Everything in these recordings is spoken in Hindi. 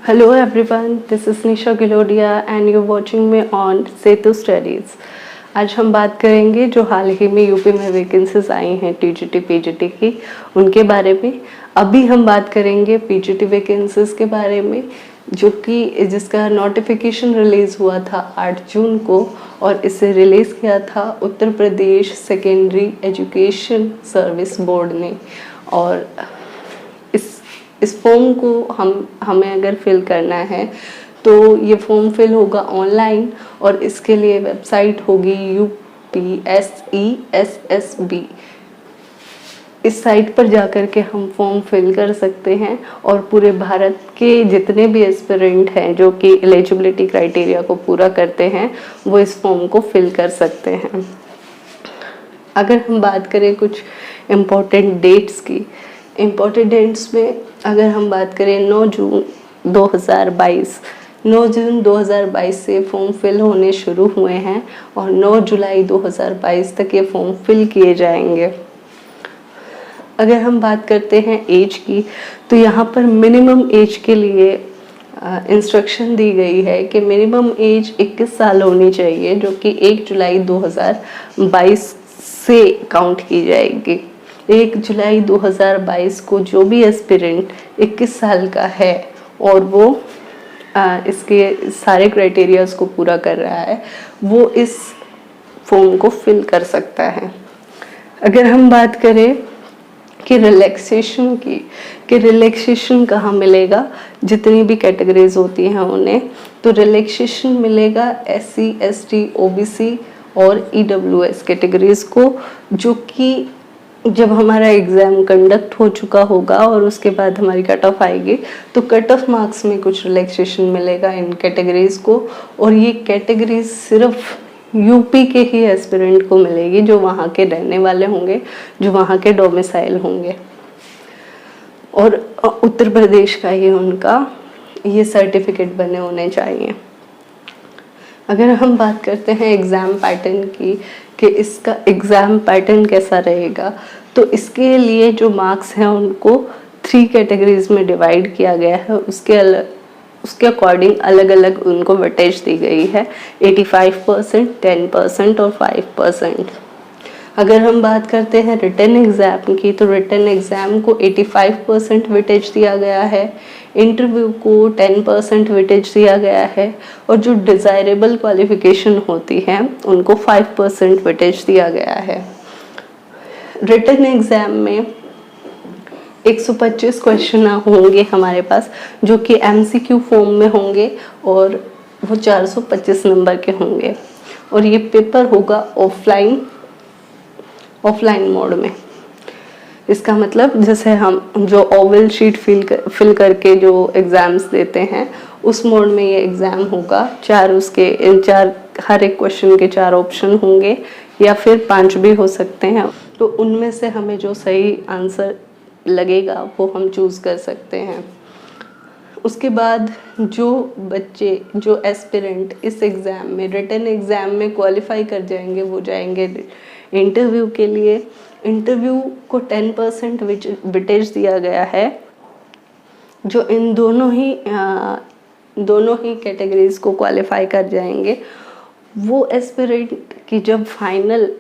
Hello everyone, this is Nisha Gilodia and you're watching me on Setu studies. आज हम बात करेंगे जो हाल ही में यूपी में वैकेंसीज आई हैं टीजीटी पीजीटी की, उनके बारे में। अभी हम बात करेंगे पीजीटी वैकेंसीज के बारे में, जो कि जिसका नोटिफिकेशन रिलीज़ हुआ था 8 जून को और इसे रिलीज़ किया था Uttar Pradesh secondary education service board ने। और इस फॉर्म को हमें अगर फिल करना है तो ये फॉर्म फिल होगा ऑनलाइन और इसके लिए वेबसाइट होगी UPSESSB। इस साइट पर जाकर के हम फॉर्म फिल कर सकते हैं और पूरे भारत के जितने भी एस्पिरेंट हैं जो कि एलिजिबिलिटी क्राइटेरिया को पूरा करते हैं वो इस फॉर्म को फिल कर सकते हैं। अगर हम बात करें कुछ इम्पोर्टेंट डेट्स की, इम्पोर्टेंट डेट्स में अगर हम बात करें 9 जून 2022 से फॉर्म फिल होने शुरू हुए हैं और 9 जुलाई 2022 तक ये फॉर्म फिल किए जाएंगे। अगर हम बात करते हैं एज की, तो यहाँ पर मिनिमम एज के लिए इंस्ट्रक्शन दी गई है कि मिनिमम एज 21 साल होनी चाहिए, जो कि 1 जुलाई 2022 से काउंट की जाएगी। 1 जुलाई 2022 को जो भी एस्पिरेंट 21 साल का है और वो इसके सारे क्राइटेरियाज को पूरा कर रहा है, वो इस फॉर्म को फिल कर सकता है। अगर हम बात करें कि रिलैक्सेशन की, कि रिलैक्सेशन कहाँ मिलेगा, जितनी भी कैटेगरीज होती हैं उन्हें, तो रिलैक्सेशन मिलेगा SC ST OBC और EWS कैटेगरीज को, जो कि जब हमारा एग्ज़ाम कंडक्ट हो चुका होगा और उसके बाद हमारी कट ऑफ आएगी तो कट ऑफ मार्क्स में कुछ रिलैक्सेशन मिलेगा इन कैटेगरीज को। और ये कैटेगरीज सिर्फ यूपी के ही एस्पिरेंट को मिलेगी, जो वहाँ के रहने वाले होंगे, जो वहाँ के डोमिसाइल होंगे, और उत्तर प्रदेश का ही उनका ये सर्टिफिकेट बने होने चाहिए। अगर हम बात करते हैं एग्ज़ाम पैटर्न की, कि इसका एग्ज़ाम पैटर्न कैसा रहेगा, तो इसके लिए जो मार्क्स हैं उनको 3 कैटेगरीज में डिवाइड किया गया है। उसके अकॉर्डिंग अलग अलग उनको वेटेज दी गई है, 85%, 10% और 5%। अगर हम बात करते हैं रिटन एग्ज़ाम की, तो रिटन एग्ज़ाम को 85% वेटेज दिया गया है, इंटरव्यू को 10% वेटेज दिया गया है, और जो डिज़ायरेबल क्वालिफिकेशन होती है उनको 5% वेटेज दिया गया है। रिटन एग्ज़ाम में 125 क्वेश्चन होंगे हमारे पास, जो कि MCQ फॉर्म में होंगे और वो 425 नंबर के होंगे, और ये पेपर होगा ऑफलाइन मोड में। इसका मतलब जैसे हम जो ओवल शीट फिल करके जो एग्ज़ाम्स देते हैं उस मोड में ये एग्ज़ाम होगा। हर एक क्वेश्चन के 4 ऑप्शन होंगे या फिर 5 भी हो सकते हैं, तो उनमें से हमें जो सही आंसर लगेगा वो हम चूज़ कर सकते हैं। उसके बाद जो बच्चे, जो एस्पिरेंट इस एग्ज़ाम में, रिटन एग्ज़ाम में क्वालिफाई कर जाएंगे, वो जाएंगे इंटरव्यू के लिए। इंटरव्यू को 10% वेटेज दिया गया है। जो इन दोनों ही कैटेगरीज को क्वालिफाई कर जाएंगे, वो एस्पिरेंट की जब फाइनल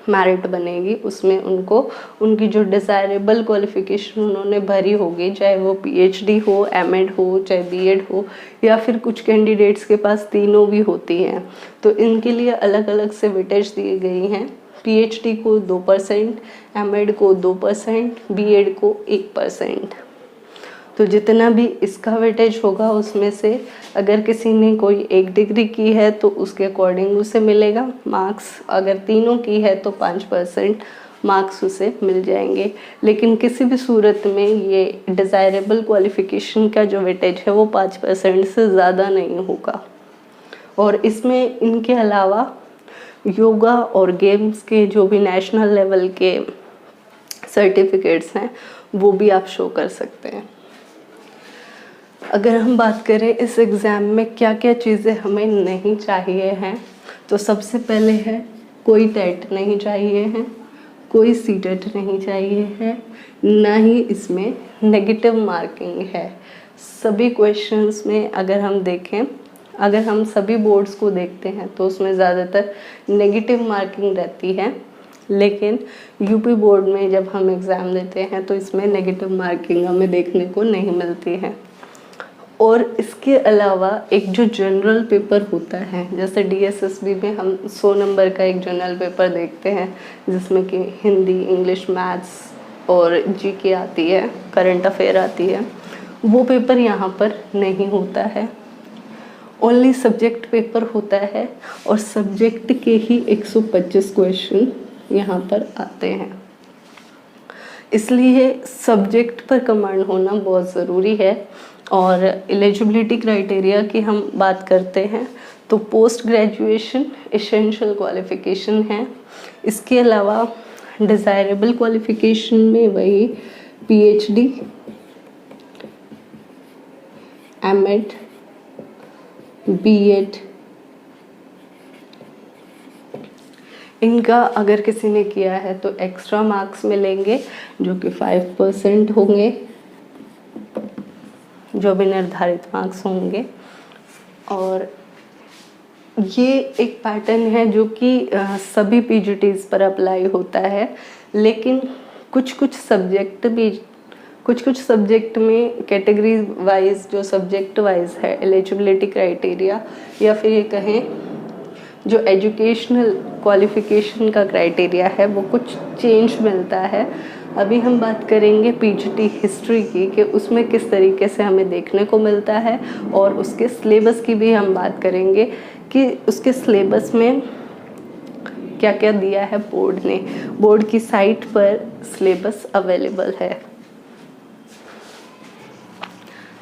मेरिट बनेगी उसमें उनकी जो डिज़ायरेबल क्वालिफिकेशन उन्होंने भरी होगी, चाहे वो PhD हो, MEd हो, चाहे BEd हो, या फिर कुछ कैंडिडेट्स के पास तीनों भी होती हैं, तो इनके लिए अलग अलग से वेटेज दी गई हैं। PhD को 2%, MEd को 2%, BEd को 1%। तो जितना भी इसका वेटेज होगा उसमें से अगर किसी ने कोई 1 डिग्री की है तो उसके अकॉर्डिंग उसे मिलेगा मार्क्स, अगर तीनों की है तो 5% मार्क्स उसे मिल जाएंगे। लेकिन किसी भी सूरत में ये डिज़ायरेबल क्वालिफिकेशन का जो वेटेज है वो 5% से ज़्यादा नहीं होगा। और इसमें इनके अलावा योगा और गेम्स के जो भी नेशनल लेवल के सर्टिफिकेट्स हैं वो भी आप शो कर सकते हैं। अगर हम बात करें इस एग्ज़ाम में क्या क्या चीज़ें हमें नहीं चाहिए हैं, तो सबसे पहले है कोई टेट नहीं चाहिए है, कोई सीटेट नहीं चाहिए है, ना ही इसमें नेगेटिव मार्किंग है। सभी क्वेश्चंस में अगर हम देखें, अगर हम सभी बोर्ड्स को देखते हैं तो उसमें ज़्यादातर नेगेटिव मार्किंग रहती है, लेकिन यूपी बोर्ड में जब हम एग्ज़ाम देते हैं तो इसमें नेगेटिव मार्किंग हमें देखने को नहीं मिलती है। और इसके अलावा एक जो जनरल पेपर होता है, जैसे डीएसएसबी में हम 100 नंबर का एक जनरल पेपर देखते हैं जिसमें कि हिंदी, इंग्लिश, मैथ्स और जीके आती है, करंट अफेयर आती है, वो पेपर यहाँ पर नहीं होता है। ओनली सब्जेक्ट पेपर होता है और सब्जेक्ट के ही 125 क्वेश्चन यहाँ पर आते हैं। इसलिए सब्जेक्ट पर कमांड होना बहुत ज़रूरी है। और एलिजिबिलिटी क्राइटेरिया की हम बात करते हैं तो पोस्ट ग्रेजुएशन एसेंशियल क्वालिफ़िकेशन है। इसके अलावा डिज़ायरेबल क्वालिफ़िकेशन में वही पीएचडी, एमएड, बीएड, इनका अगर किसी ने किया है तो एक्स्ट्रा मार्क्स मिलेंगे जो कि 5% होंगे, जो भी निर्धारित मार्क्स होंगे। और ये एक पैटर्न है जो कि सभी पीजीटीज पर अप्लाई होता है, लेकिन कुछ कुछ सब्जेक्ट में कैटेगरी वाइज, जो सब्जेक्ट वाइज है एलिजिबिलिटी क्राइटेरिया, या फिर ये कहें जो एजुकेशनल क्वालिफ़िकेशन का क्राइटेरिया है, वो कुछ चेंज मिलता है। अभी हम बात करेंगे पीजीटी हिस्ट्री की कि उसमें किस तरीके से हमें देखने को मिलता है, और उसके सिलेबस की भी हम बात करेंगे कि उसके सिलेबस में क्या क्या दिया है बोर्ड ने। बोर्ड की साइट पर सिलेबस अवेलेबल है।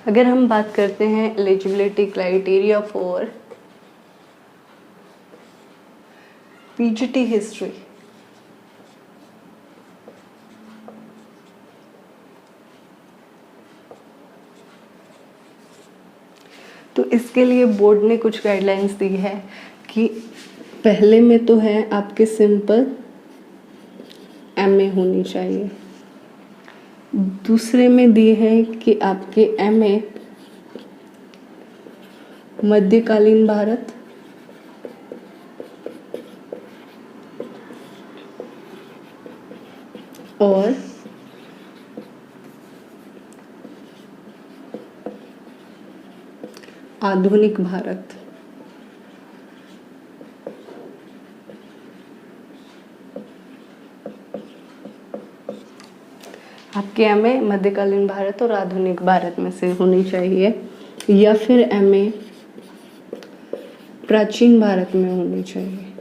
अगर हम बात करते हैं eligibility criteria for PGT history, तो इसके लिए बोर्ड ने कुछ गाइडलाइंस दी है कि पहले में तो है आपके सिंपल एमए होनी चाहिए, दूसरे में दी है कि आपके एमए मध्यकालीन भारत, और आधुनिक भारत। आपके एमए मध्यकालीन भारत और आधुनिक भारत में से होनी चाहिए, या फिर एमए प्राचीन भारत में होनी चाहिए।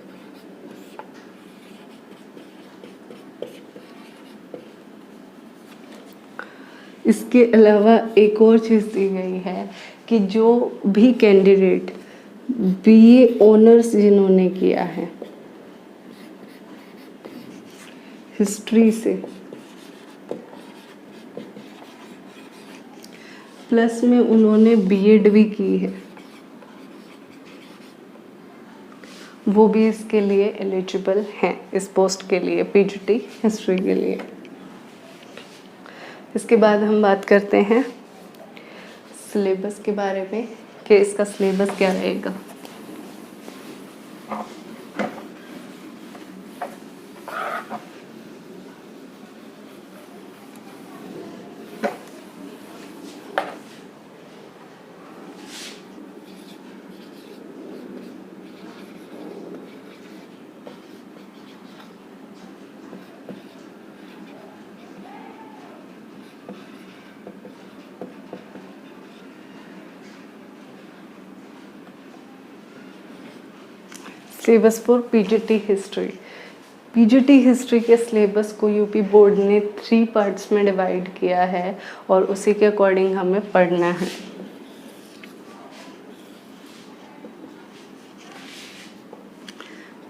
इसके अलावा एक और चीज़ दी गई है कि जो भी कैंडिडेट बीए ऑनर्स जिन्होंने किया है हिस्ट्री से, प्लस में उन्होंने बीएड भी की है, वो भी इसके लिए एलिजिबल हैं, इस पोस्ट के लिए, पीजीटी हिस्ट्री के लिए। इसके बाद हम बात करते हैं सिलेबस के बारे में कि इसका सिलेबस क्या रहेगा। Syllabus for PGT history. PGT history के सिलेबस को यूपी बोर्ड ने 3 पार्ट्स में डिवाइड किया है और उसी के अकॉर्डिंग हमें पढ़ना है।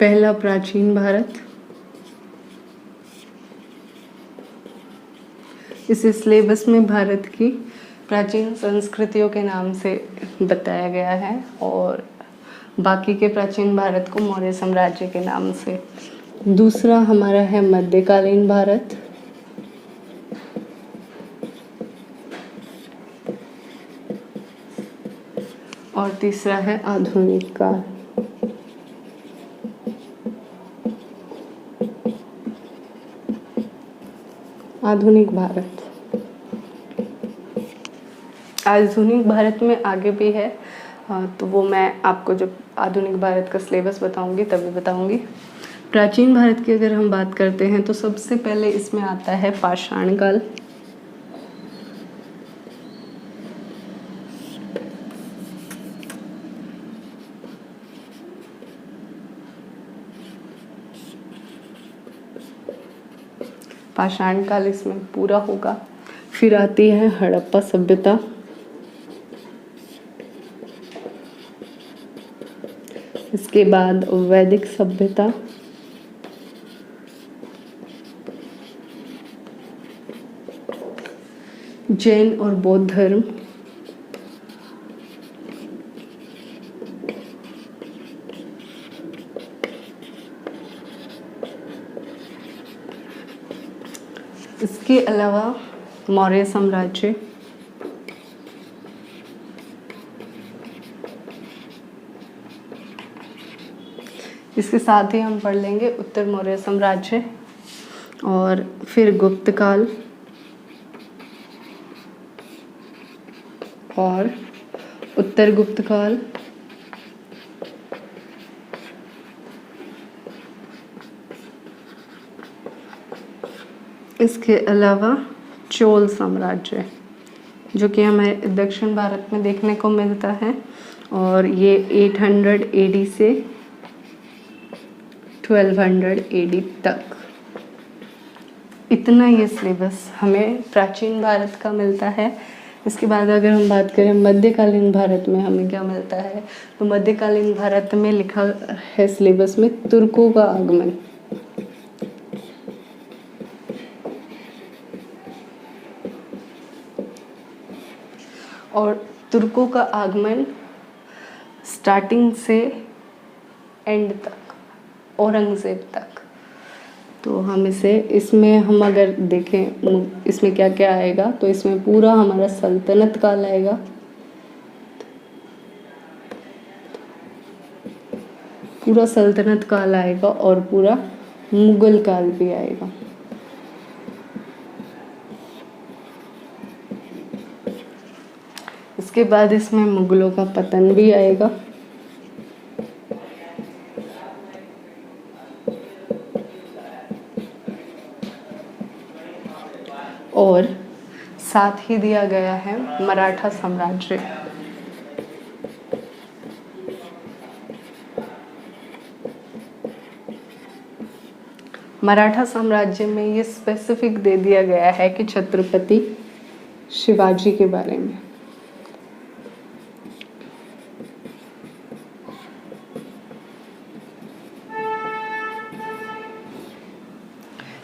पहला प्राचीन भारत, इस सिलेबस में भारत की प्राचीन संस्कृतियों के नाम से बताया गया है और बाकी के प्राचीन भारत को मौर्य साम्राज्य के नाम से। दूसरा हमारा है मध्यकालीन भारत, और तीसरा है आधुनिक काल। आधुनिक भारत। आधुनिक भारत में आगे भी है, तो वो मैं आपको जब आधुनिक भारत का सिलेबस बताऊंगी तभी बताऊंगी। प्राचीन भारत की अगर हम बात करते हैं तो सबसे पहले इसमें आता है पाषाण काल। पाषाण काल इसमें पूरा होगा। फिर आती है हड़प्पा सभ्यता। इसके बाद वैदिक सभ्यता। जैन और बौद्ध धर्म। इसके अलावा मौर्य साम्राज्य। इसके साथ ही हम पढ़ लेंगे उत्तर मौर्य साम्राज्य, और फिर गुप्त काल और उत्तर गुप्त काल, इसके अलावा चोल साम्राज्य जो कि हमें दक्षिण भारत में देखने को मिलता है, और ये 800 AD से 1200 AD तक। इतना ये सिलेबस हमें प्राचीन भारत का मिलता है। इसके बाद अगर हम बात करें मध्यकालीन भारत में हमें क्या मिलता है, तो मध्यकालीन भारत में लिखा है सिलेबस में तुर्कों का आगमन। और तुर्कों का आगमन स्टार्टिंग से एंड तक, औरंगजेब तक। तो हम इसमें हम अगर देखें इसमें क्या क्या आएगा, तो इसमें पूरा हमारा सल्तनत काल आएगा, पूरा सल्तनत काल आएगा और पूरा मुगल काल भी आएगा। इसके बाद इसमें मुगलों का पतन भी आएगा, और साथ ही दिया गया है मराठा साम्राज्य। मराठा साम्राज्य में ये स्पेसिफिक दे दिया गया है कि छत्रपति शिवाजी के बारे में।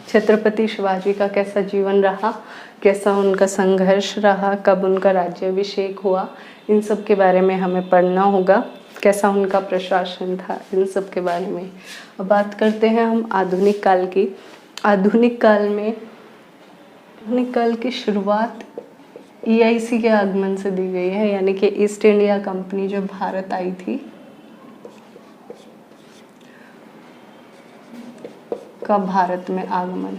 छत्रपति शिवाजी का कैसा जीवन रहा, कैसा उनका संघर्ष रहा, कब उनका राज्याभिषेक हुआ, इन सब के बारे में हमें पढ़ना होगा। कैसा उनका प्रशासन था, इन सब के बारे में। अब बात करते हैं हम आधुनिक काल की। आधुनिक काल की शुरुआत EIC के आगमन से दी गई है, यानी कि ईस्ट इंडिया कंपनी जो भारत आई थी का भारत में आगमन।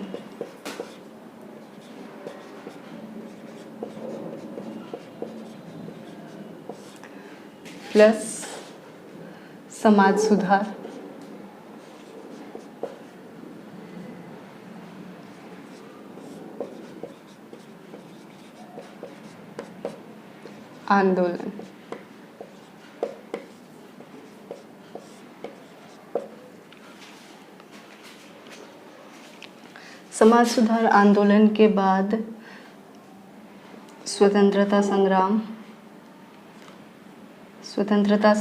प्लस समाज सुधार, आंदोलन। समाज सुधार आंदोलन के बाद स्वतंत्रता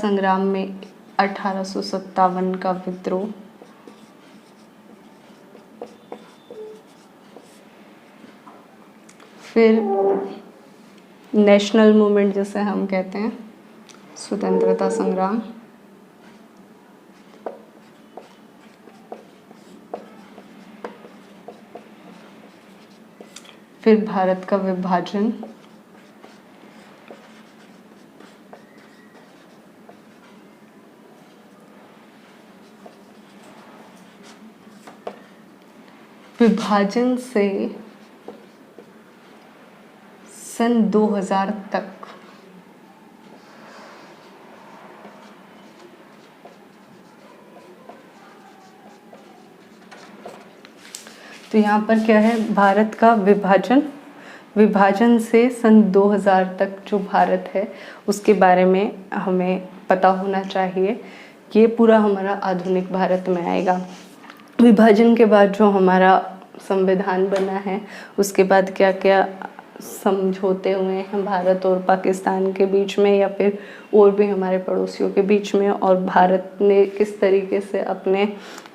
संग्राम में 1857 का विद्रोह, फिर नेशनल मूवमेंट जिसे हम कहते हैं, स्वतंत्रता संग्राम, फिर भारत का विभाजन, विभाजन से सन 2000 तक तो यहाँ पर क्या है, भारत का विभाजन से सन 2000 तक जो भारत है उसके बारे में हमें पता होना चाहिए। ये पूरा हमारा आधुनिक भारत में आएगा। विभाजन के बाद जो हमारा संविधान बना है उसके बाद क्या क्या समझौते हुए हैं भारत और पाकिस्तान के बीच में या फिर और भी हमारे पड़ोसियों के बीच में, और भारत ने किस तरीके से अपने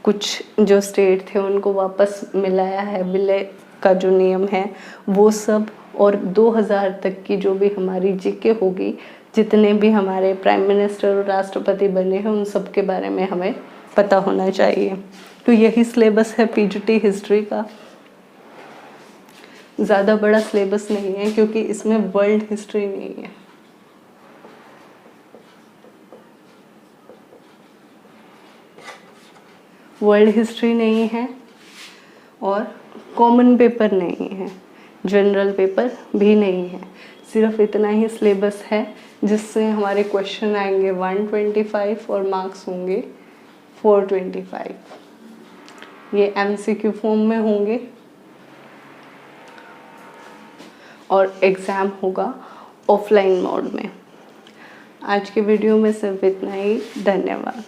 कुछ जो स्टेट थे उनको वापस मिलाया है, विलय का जो नियम है वो सब, और 2000 तक की जो भी हमारी जीके होगी, जितने भी हमारे प्राइम मिनिस्टर और राष्ट्रपति बने हैं उन सब के बारे में हमें पता होना चाहिए। तो यही सिलेबस है पीजीटी हिस्ट्री का। ज़्यादा बड़ा सिलेबस नहीं है क्योंकि इसमें वर्ल्ड हिस्ट्री नहीं है। वर्ल्ड हिस्ट्री नहीं है और कॉमन पेपर नहीं है, जनरल पेपर भी नहीं है। सिर्फ इतना ही सिलेबस है जिससे हमारे क्वेश्चन आएंगे 125 और मार्क्स होंगे 425। ये एमसीक्यू फॉर्म में होंगे और एग्ज़ाम होगा ऑफलाइन मोड में। आज के वीडियो में सिर्फ इतना ही। धन्यवाद।